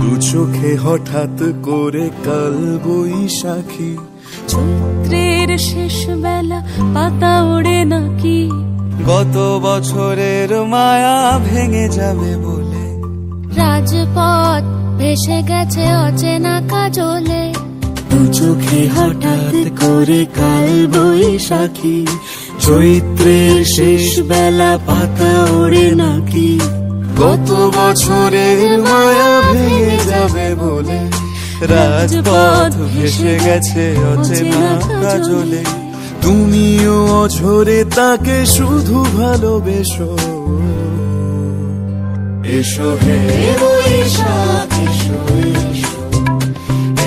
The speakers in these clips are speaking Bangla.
দু চোখে হঠাৎ করে কাল বৈশাখী, চৈত্রের শেষ বেলা পাতা ওড়ে নাকি, গত বছরের মায়া ভেঙে যাবে বলে, রাজপথ ভেসে গেছে অচেনা কাজলে, দু চোখে হঠাৎ করে কাল বৈশাখী, চৈত্রের শেষ বেলা পাতা ওড়ে নাকি, গত বছরের মায়া ভেঙে যাবে বলে, রাজপথ ভেসে গেছে অচেনা কাজলে। তুমিও অঝরে তাকে শুধু ভালোবেসো, এসো হে বৈশাখ এসো এসো,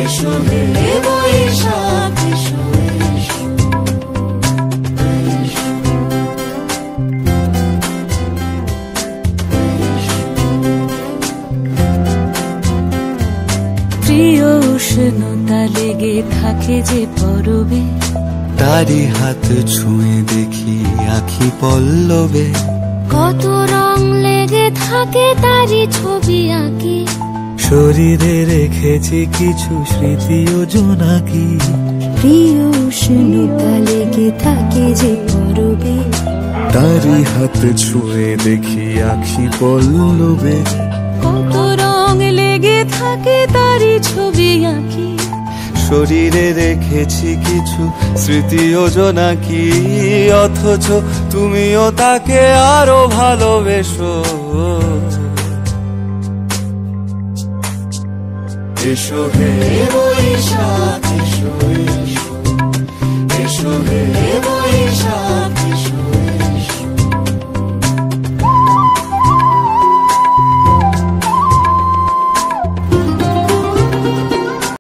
এসো হে বৈশাখ এসো এসো। প্রিয় উষ্ণতা লেগে থাকে যে পরবে, তারি হাত ছুঁয়ে দেখি আখি পল্লবে, কত রং লেগে থাকে তারই ছবি আঁকি, শরীরে রেখেছি কিছু স্মৃতি ও জোনাকি, প্রিয় উষ্ণতা লেগে থাকে যে পরবে, তারি হাত ছুঁয়ে দেখি আখি পল্লবে, কত রং লেগে থাকে তারই ছবি আঁকি, শরীরে রেখেছি কিছু স্মৃতি ও জোনাকি, অথচ তুমিও তাকে আরো ভালোবেসো, এসো হে বৈশাখ এসো এসো।